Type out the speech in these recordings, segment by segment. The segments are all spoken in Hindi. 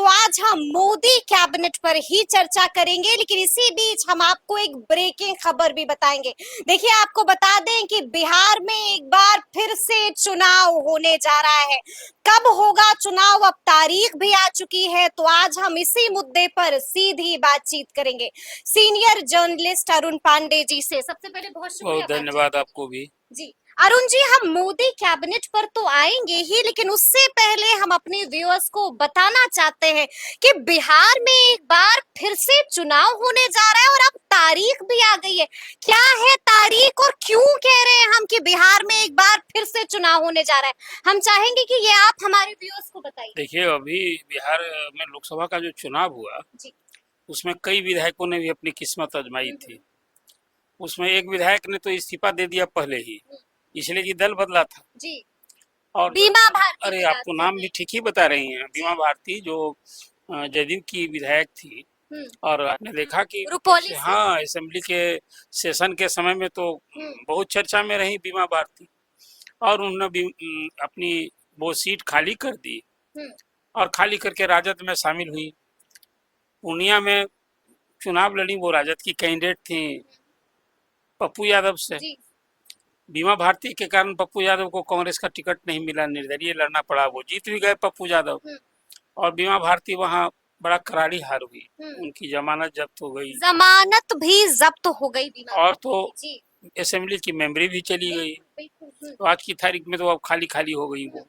तो आज हम मोदी कैबिनेट पर ही चर्चा करेंगे, लेकिन इसी बीच हम आपको एक ब्रेकिंग खबर भी बताएंगे। देखिए, आपको बता दें कि बिहार में एक बार फिर से चुनाव होने जा रहा है। कब होगा चुनाव, अब तारीख भी आ चुकी है। तो आज हम इसी मुद्दे पर सीधी बातचीत करेंगे सीनियर जर्नलिस्ट अरुण पांडे जी से। सबसे पहले बहुत शुक्रिया। बहुत धन्यवाद आपको भी जी अरुण जी, हम मोदी कैबिनेट पर तो आएंगे ही, लेकिन उससे पहले हम अपने व्यूअर्स को बताना चाहते हैं कि बिहार में एक बार फिर से चुनाव होने जा रहा है और अब तारीख भी आ गई है। क्या है तारीख और क्यों कह रहे हैं हम कि बिहार में एक बार फिर से चुनाव होने जा रहा है? हम चाहेंगे कि ये आप हमारे व्यूअर्स को बताइए। देखिए, अभी बिहार में लोकसभा का जो चुनाव हुआ जी। उसमें कई विधायकों ने भी अपनी किस्मत आजमाई थी। उसमें एक विधायक ने तो इस्तीफा दे दिया पहले ही, इसलिए कि दल बदला था। जी। और बीमा भारती अरे, की बात आपको कर नाम रहे भी ठीक ही बता रही हैं, बीमा भारती जो जदयू की विधायक थी। हैं। और आपने देखा कि रुपौली से। हाँ, असेंबली के सेशन के समय में तो बहुत चर्चा में रही बीमा भारती। और उन्होंने भी अपनी वो सीट खाली कर दी और खाली करके राजद में शामिल हुई। पूर्णिया में चुनाव लड़ी, वो राजद की कैंडिडेट थी पप्पू यादव से। जी। बीमा भारती के कारण पप्पू यादव को कांग्रेस का टिकट नहीं मिला, निर्दलीय लड़ना पड़ा। वो जीत भी गए पप्पू यादव, और बीमा भारती वहाँ बड़ा करारी हार हुई। उनकी जमानत जब्त हो गई, जमानत भी जब्त हो गई बीमा। और तो जी। असेंबली की मेंबरी भी चली गई। तो आज की तारीख में तो अब खाली खाली हो गई वो।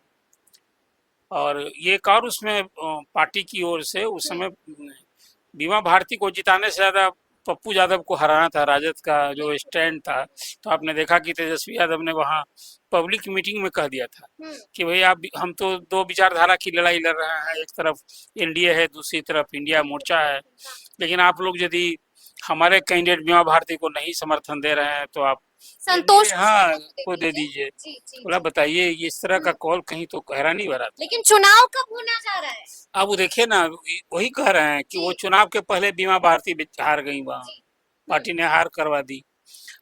और ये एक और उसमें पार्टी की ओर से उस समय बीमा भारती को जिताने से ज्यादा पप्पू यादव को हराना था, राजद का जो स्टैंड था। तो आपने देखा कि तेजस्वी यादव ने वहाँ पब्लिक मीटिंग में कह दिया था कि भाई आप, हम तो दो विचारधारा की लड़ाई लड़ रहे हैं, एक तरफ एनडीए है, दूसरी तरफ इंडिया मोर्चा है, लेकिन आप लोग यदि हमारे कैंडिडेट बीमा भारती को नहीं समर्थन दे रहे हैं तो आप संतोष हाँ को दे दीजिए। जी, जी, थोड़ा बताइए, इस तरह का कॉल कहीं तो हैरानी भरा था। लेकिन चुनाव कब होना जा रहा है? अब वो देखिए ना, वही कह रहे हैं कि वो चुनाव के पहले बीमा भारती हार गई, वहाँ पार्टी ने हार करवा दी।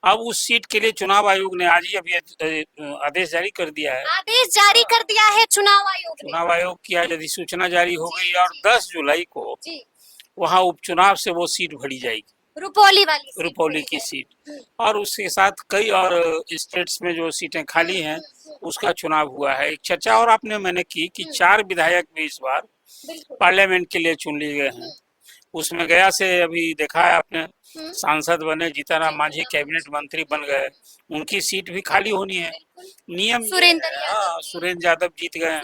अब उस सीट के लिए चुनाव आयोग ने आज ही अभी आदेश जारी कर दिया है। आदेश जारी कर दिया है चुनाव आयोग ने। चुनाव आयोग की आज अधिसूचना जारी हो गई और 10 जुलाई को जी। वहाँ उपचुनाव से वो सीट भरी जाएगी, रुपौली वाली सीट। रुपौली की सीट। और उसके साथ कई और स्टेट्स में जो सीटें खाली हैं उसका चुनाव हुआ है। एक चर्चा और आपने मैंने की कि 4 विधायक भी इस बार पार्लियामेंट के लिए चुन लिए गए हैं। उसमें गया से अभी देखा है आपने, सांसद बने जीतनराम मांझी, कैबिनेट मंत्री बन गए, उनकी सीट भी खाली होनी है। नियम सुरेंद्र यादव जीत गए हैं,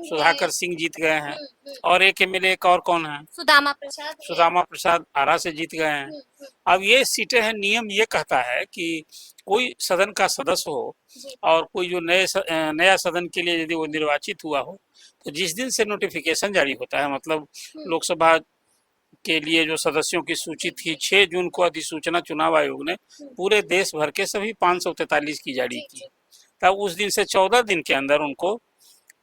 सुधाकर सिंह जीत गए हैं। और एक एमएलए एक और कौन है, सुदामा प्रसाद आरा से जीत गए हैं। अब ये सीटें हैं, नियम ये कहता है कि कोई सदन का सदस्य हो और कोई जो नया सदन के लिए यदि वो निर्वाचित हुआ हो, तो जिस दिन से नोटिफिकेशन जारी होता है, मतलब लोकसभा के लिए जो सदस्यों की सूची थी, 6 जून को अधिसूचना चुनाव आयोग ने पूरे देश भर के सभी 543 की जारी की। तब उस दिन से 14 दिन के अंदर उनको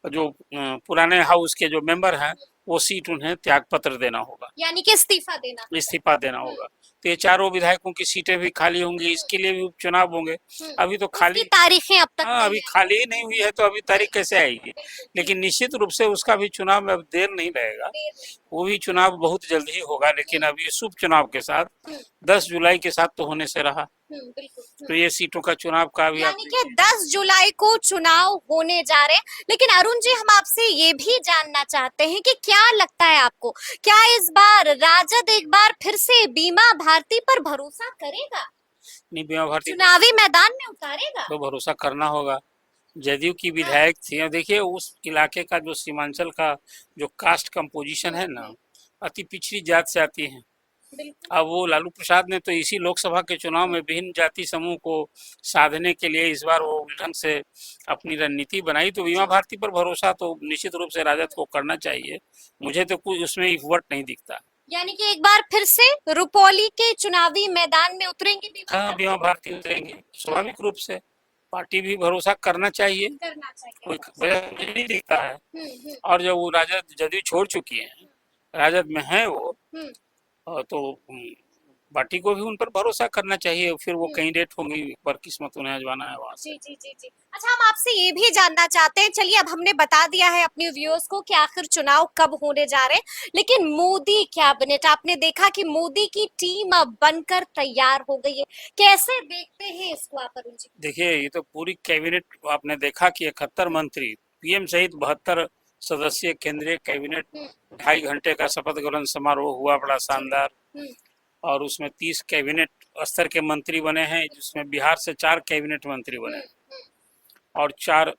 जो पुराने हाउस के जो मेंबर हैं वो सीट उन्हें त्याग पत्र देना होगा, यानी कि इस्तीफा देना होगा। तो ये चारों विधायकों की सीटें भी खाली होंगी, इसके लिए भी उपचुनाव होंगे। अभी तो खाली तारीखें अब तक अभी खाली ही नहीं हुई है, तो अभी तारीख कैसे आएगी? लेकिन निश्चित रूप से उसका भी चुनाव में अब देर नहीं रहेगा, वो भी चुनाव बहुत जल्द ही होगा। लेकिन अभी शुभ चुनाव के साथ 10 जुलाई के साथ तो होने से रहा। तो ये सीटों का चुनाव का भी यानी कि 10 जुलाई को चुनाव होने जा रहे हैं। लेकिन अरुण जी, हम आपसे ये भी जानना चाहते हैं कि क्या लगता है आपको, क्या इस बार राजद एक बार फिर से बीमा भारती पर भरोसा करेगा? नहीं, बीमा भारती चुनावी मैदान में उतारेगा? तो भरोसा करना होगा। जदयू की विधायक थी, देखिए उस इलाके का जो सीमांचल का जो कास्ट कंपोजिशन है ना, अति पिछड़ी जात से आती है। अब वो लालू प्रसाद ने तो इसी लोकसभा के चुनाव में विभिन्न जाति समूह को साधने के लिए इस बार वो ढंग से अपनी रणनीति बनाई। तो बीमा भारती पर भरोसा तो निश्चित रूप से राजद को करना चाहिए। मुझे तो कुछ उसमें इफर्ट नहीं दिखता। यानी कि एक बार फिर से रुपौली के चुनावी मैदान में उतरेंगे? हाँ, बीमा भारती उतरेंगे स्वाभाविक रूप से। पार्टी भी भरोसा करना चाहिए, कोई वजह मुझे नहीं दिखता है। और जब वो राजद जदयू छोड़ चुकी है, राजद में है वो, तो पार्टी को भी उन पर भरोसा करना चाहिए, फिर वो कैंडिडेट होंगी, पर किस्मत उन्हें आजमाना है वहां से। जी जी जी जी। अच्छा, हम आपसे ये भी जानना चाहते हैं, चलिए अब हमने बता दिया है अपने व्यूअर्स को कि आखिर चुनाव कब होने जा रहे हैं, लेकिन मोदी कैबिनेट आपने देखा कि मोदी की टीम अब बनकर तैयार हो गई है, कैसे देखते हैं इसको आप अरुण जी? देखिए, ये तो पूरी कैबिनेट आपने देखा कि 71 मंत्री, पीएम सहित 72 सदस्यीय केंद्रीय कैबिनेट, 2.5 घंटे का शपथ ग्रहण समारोह हुआ, बड़ा शानदार। हम्म, और उसमें 30 कैबिनेट स्तर के मंत्री बने हैं, जिसमें बिहार से 4 कैबिनेट मंत्री बने हैं, और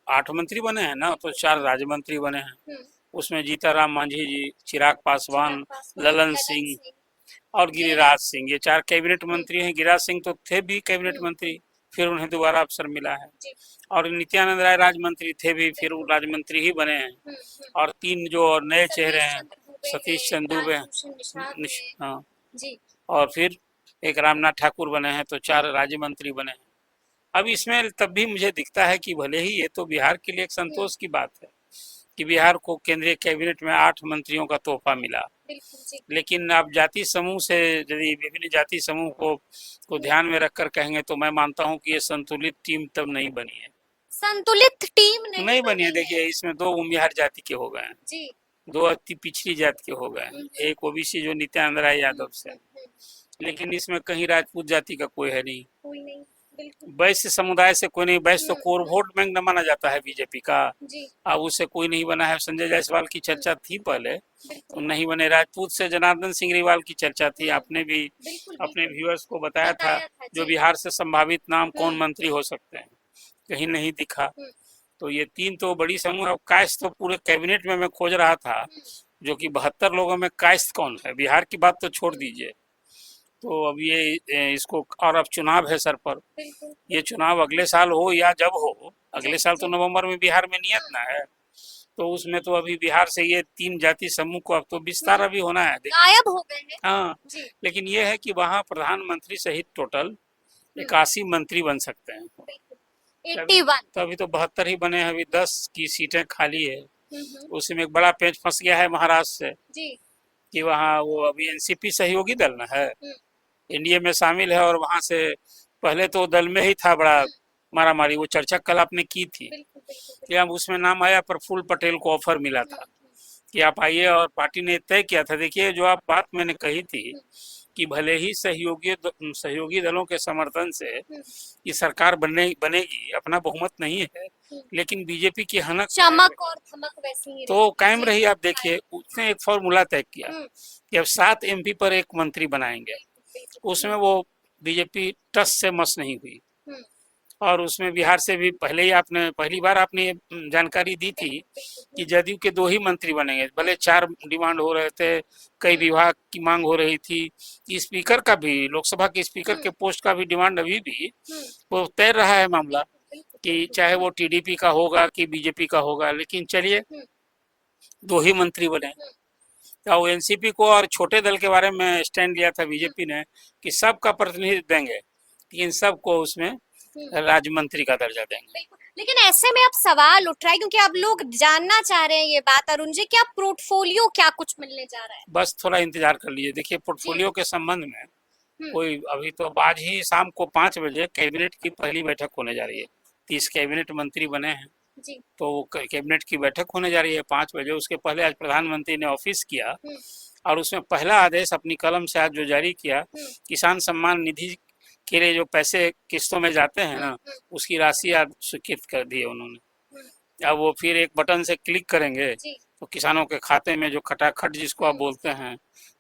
8 मंत्री बने हैं ना, तो 4 राज्य मंत्री बने हैं। उसमें जीताराम मांझी जी, चिराग पासवान, ललन सिंह और गिरिराज सिंह, ये 4 कैबिनेट मंत्री हैं। गिरिराज सिंह तो थे भी कैबिनेट मंत्री, फिर उन्हें दोबारा अवसर मिला है। और नित्यानंद राय राज्य मंत्री थे भी, फिर वो राज्य मंत्री ही बने हैं। और 3 जो और नए चेहरे हैं, सतीश चंद्र दुबे, हाँ, जी और फिर एक रामनाथ ठाकुर बने हैं, तो 4 राज्य मंत्री बने हैं। अब इसमें तब भी मुझे दिखता है कि भले ही ये तो बिहार के लिए एक संतोष की बात है कि बिहार को केंद्रीय कैबिनेट में 8 मंत्रियों का तोहफा मिला, लेकिन आप जाति समूह से, यदि विभिन्न जाति समूह को ध्यान में रखकर कहेंगे, तो मैं मानता हूं कि ये संतुलित टीम तब नहीं बनी है। संतुलित टीम नहीं बनी है। देखिए, इसमें 2 उमियार जाति के हो गए हैं, जी 2 अति पिछड़ी जाति के हो गए हैं, एक ओबीसी जो नित्यानंद राय यादव से, लेकिन इसमें कहीं राजपूत जाति का कोई है नहीं, कोई नहीं, बिल्कुल वैश्य समुदाय से कोई नहीं। वैश्य तो कोर वोट बैंक न माना जाता है बीजेपी का, जी अब उससे कोई नहीं बना है। संजय जायसवाल की चर्चा थी पहले, तो नहीं बने। राजपूत से जनार्दन सिंह ग्रेवाल की चर्चा थी, आपने भी अपने व्यूअर्स को बताया था, जो बिहार से संभावित नाम कौन मंत्री हो सकते हैं, कहीं नहीं दिखा। तो ये 3 तो बड़ी समूह। अब कायस्थ तो पूरे कैबिनेट में मैं खोज रहा था, जो कि 72 लोगों में कायस्थ कौन है, बिहार की बात तो छोड़ दीजिए। तो अब ये इसको, और अब चुनाव है सर पर, ये चुनाव अगले साल हो या जब हो, अगले साल तो नवंबर में बिहार में नियत ना है, तो उसमें तो अभी बिहार से ये 3 जाति समूह को अब तो विस्तार अभी होना है। गायब हो गए हैं। हाँ, लेकिन ये है कि वहाँ प्रधानमंत्री सहित टोटल 81 मंत्री बन सकते हैं। 81 तो अभी तो 72 ही बने हैं, अभी 10 की सीटें खाली है। उसमें एक बड़ा पेंच फंस गया है महाराष्ट्र से, कि वहाँ वो अभी एनसीपी सहयोगी दल ना है, एनडीए में शामिल है, और वहाँ से पहले तो दल में ही था बड़ा मारामारी, वो चर्चा कल आपने की थी कि अब उसमें नाम आया, प्रफुल्ल पटेल को ऑफर मिला था कि आप आइए, और पार्टी ने तय किया था। देखिए, जो आप बात मैंने कही थी कि भले ही सहयोगी दलों के समर्थन से ये सरकार बनेगी, अपना बहुमत नहीं है, लेकिन बीजेपी की हनक, चमक और धमक वैसी ही तो कायम रही। आप देखिए, उसने एक फॉर्मूला तय किया कि अब 7 एमपी पर एक मंत्री बनाएंगे, उसमें वो बीजेपी टस से मस नहीं हुई, और उसमें बिहार से भी पहली बार आपने जानकारी दी थी कि जदयू के 2 ही मंत्री बनेंगे, भले 4 डिमांड हो रहे थे, कई विभाग की मांग हो रही थी, स्पीकर का भी, लोकसभा के स्पीकर के पोस्ट का भी डिमांड अभी भी वो तैर रहा है मामला, कि चाहे वो टीडीपी का होगा कि बीजेपी का होगा, लेकिन चलिए 2 ही मंत्री बने। तो एनसीपी को और छोटे दल के बारे में स्टैंड लिया था बीजेपी ने कि सबका प्रतिनिधित्व देंगे, लेकिन सबको उसमें राज्य मंत्री का दर्जा देंगे। लेकिन ऐसे में अब सवाल उठ रहा है, क्योंकि अब लोग जानना चाह रहे हैं ये बात अरुण जी, क्या पोर्टफोलियो क्या कुछ मिलने जा रहा है? बस थोड़ा इंतजार कर लीजिए। देखिए, पोर्टफोलियो के संबंध में कोई अभी तो, आज ही शाम को 5 बजे कैबिनेट की पहली बैठक होने जा रही है। 30 कैबिनेट मंत्री बने हैं, तो कैबिनेट की बैठक होने जा रही है 5 बजे। उसके पहले आज प्रधानमंत्री ने ऑफिस किया, और उसमें पहला आदेश अपनी कलम से आज जो जारी किया, किसान सम्मान निधि के लिए जो पैसे किस्तों में जाते हैं ना, उसकी राशि आज स्वीकृत कर दी है उन्होंने। अब वो फिर एक बटन से क्लिक करेंगे तो किसानों के खाते में, जो खटाखट जिसको आप बोलते हैं,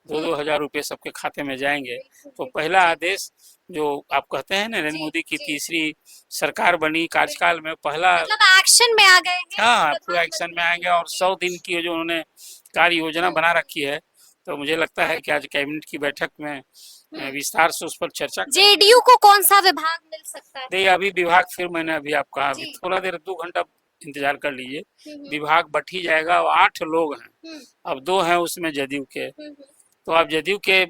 2-2 हजार रुपये सबके खाते में जाएंगे। तो पहला आदेश, जो आप कहते हैं नरेंद्र मोदी की तीसरी सरकार बनी कार्यकाल में, पहला मतलब एक्शन में आ गए हैं। हाँ, पूरा एक्शन में आएंगे, और 100 दिन की जो उन्होंने कार्य योजना बना रखी है, तो मुझे लगता है कि आज कैबिनेट की बैठक में विस्तार से उस पर चर्चा। जेडीयू को कौन सा विभाग मिल सकता है? देखिए, अभी विभाग, फिर मैंने अभी आपको कहा, अभी थोड़ा देर 2 घंटा इंतजार कर लीजिए, विभाग बढ़ ही जाएगा। 8 लोग हैं, अब 2 हैं उसमें जदयू के, तो आप जदयू के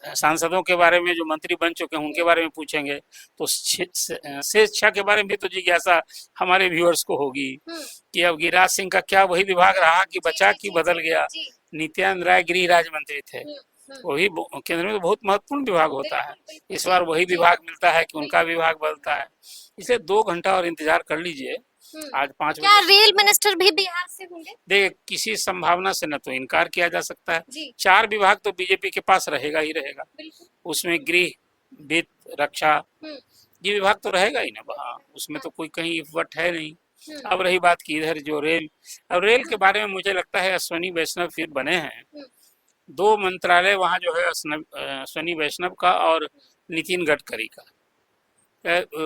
सांसदों के बारे में, जो मंत्री बन चुके हैं, उनके बारे में पूछेंगे, तो शेष 6 के बारे में भी तो जिज्ञासा हमारे व्यूअर्स को होगी कि अब गिरिराज सिंह का क्या वही विभाग रहा कि बचा कि बदल गया। नित्यानंद राय गृह राज्य मंत्री थे, वही केंद्र में तो बहुत महत्वपूर्ण विभाग होता है। इस बार वही विभाग मिलता है कि उनका विभाग बदलता है, इसलिए 2 घंटा और इंतजार कर लीजिए। आज 5 क्या बजे रेल मिनिस्टर भी बिहार से होंगे? देखिए, किसी संभावना से न तो इनकार किया जा सकता है। जी 4 विभाग तो बीजेपी के पास रहेगा ही रहेगा, बिल्कुल। उसमें गृह, वित्त, रक्षा, ये विभाग तो रहेगा ही ना वहाँ, उसमें तो कोई कहीं वट है नहीं। अब रही बात की इधर जो रेल, अब रेल के बारे में मुझे लगता है अश्वनी वैष्णव फिर बने हैं। 2 मंत्रालय वहाँ जो है अश्वनी वैष्णव का और नितिन गडकरी का।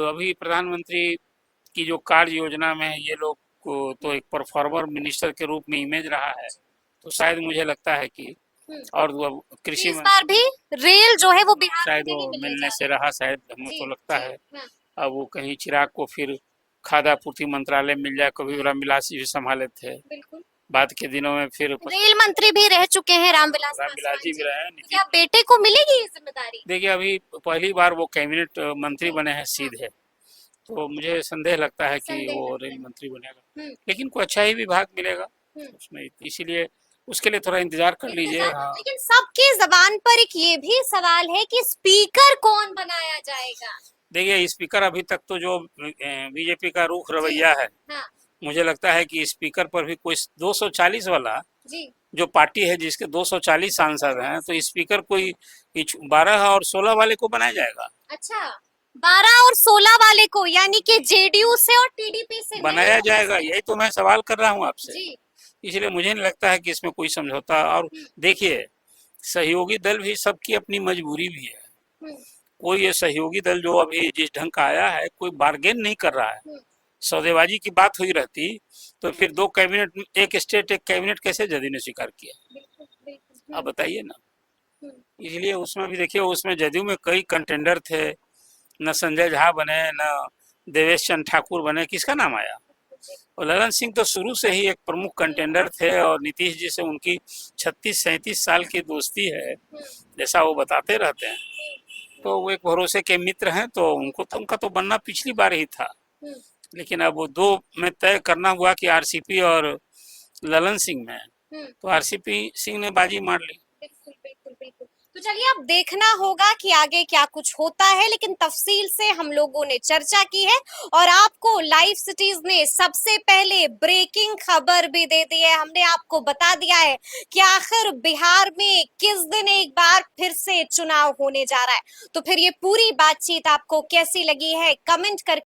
अभी प्रधानमंत्री की जो कार्य योजना में ये लोग को तो एक परफॉर्मर मिनिस्टर के रूप में इमेज रहा है, तो शायद मुझे लगता है कि और वो कृषि इस में बार भी रेल जो है वो बिहार शायद में वो नहीं मिलने मिलने जा से रहा, शायद हमें जी, तो लगता जी, है। हाँ। अब वो कहीं चिराग को फिर खाद्य आपूर्ति मंत्रालय मिल जाए, कभी रामविलास जी भी संभाले थे, बिल्कुल। बाद के दिनों में फिर रेल मंत्री भी रह चुके हैं रामविलास रामविलास पासवान जी भी जी। रहे हैं। तो क्या बेटे को मिलेगी ये जिम्मेदारी? देखिए, अभी पहली बार वो कैबिनेट मंत्री जी, बने हैं सीधे, तो मुझे संदेह लगता है कि संदेह वो लगता रेल है। मंत्री बनेगा, हम्म, लेकिन कोई अच्छा ही विभाग मिलेगा हम्म। उसमें, इसीलिए उसके लिए थोड़ा इंतजार कर लीजिए। इंतजार, हाँ, लेकिन सबकी जबान पर एक ये भी सवाल है कि स्पीकर कौन बनाया जाएगा? देखिए, स्पीकर अभी तक तो जो बीजेपी का रुख जी, रवैया है, हाँ, मुझे लगता है कि स्पीकर पर भी कोई 240 वाला जी, जो पार्टी है जिसके 240 सांसद हैं, तो स्पीकर कोई 12 और 16 वाले को बनाया जाएगा, अच्छा। 12 और 16 वाले को, यानी कि जेडीयू से और टीडीपी से नहीं बनाया होगा जाएगा, इसमें? यही तो मैं सवाल कर रहा हूँ आपसे। जी, इसलिए मुझे नहीं लगता है कि इसमें कोई समझौता। और देखिए, सहयोगी दल भी सबकी अपनी मजबूरी भी है। हम्म, कोई ये सहयोगी दल जो अभी जिस ढंग का आया है, कोई बार्गेन नहीं कर रहा है। हम्म, सौदेबाजी की बात हुई रहती तो फिर 2 कैबिनेट, एक स्टेट एक कैबिनेट कैसे जदयू ने स्वीकार किया, बिल्कुल, बिल्कुल, आप बताइए ना। हम्म, इसलिए उसमें भी देखिए, उसमें जदयू में कई कंटेंडर थे, न संजय झा बने, न देवेश चंद्र ठाकुर बने, किसका नाम आया? और ललन सिंह तो शुरू से ही एक प्रमुख कंटेंडर थे, और नीतीश जी से उनकी 36-37 साल की दोस्ती है, जैसा वो बताते रहते हैं। तो वो एक भरोसे के मित्र हैं, तो उनको तो उनका तो बनना पिछली बार ही था, लेकिन अब वो 2 में तय करना हुआ कि आरसीपी और ललन सिंह में, तो आरसीपी सिंह ने बाजी मार ली। बिल्कुल, बिल्कुल, बिल्कुल। तो चलिए, अब देखना होगा कि आगे क्या कुछ होता है, लेकिन तफसील से हम लोगों ने चर्चा की है और आपको लाइव सिटीज ने सबसे पहले ब्रेकिंग खबर भी दे दी है। हमने आपको बता दिया है कि आखिर बिहार में किस दिन एक बार फिर से चुनाव होने जा रहा है। तो फिर ये पूरी बातचीत आपको कैसी लगी है, कमेंट कर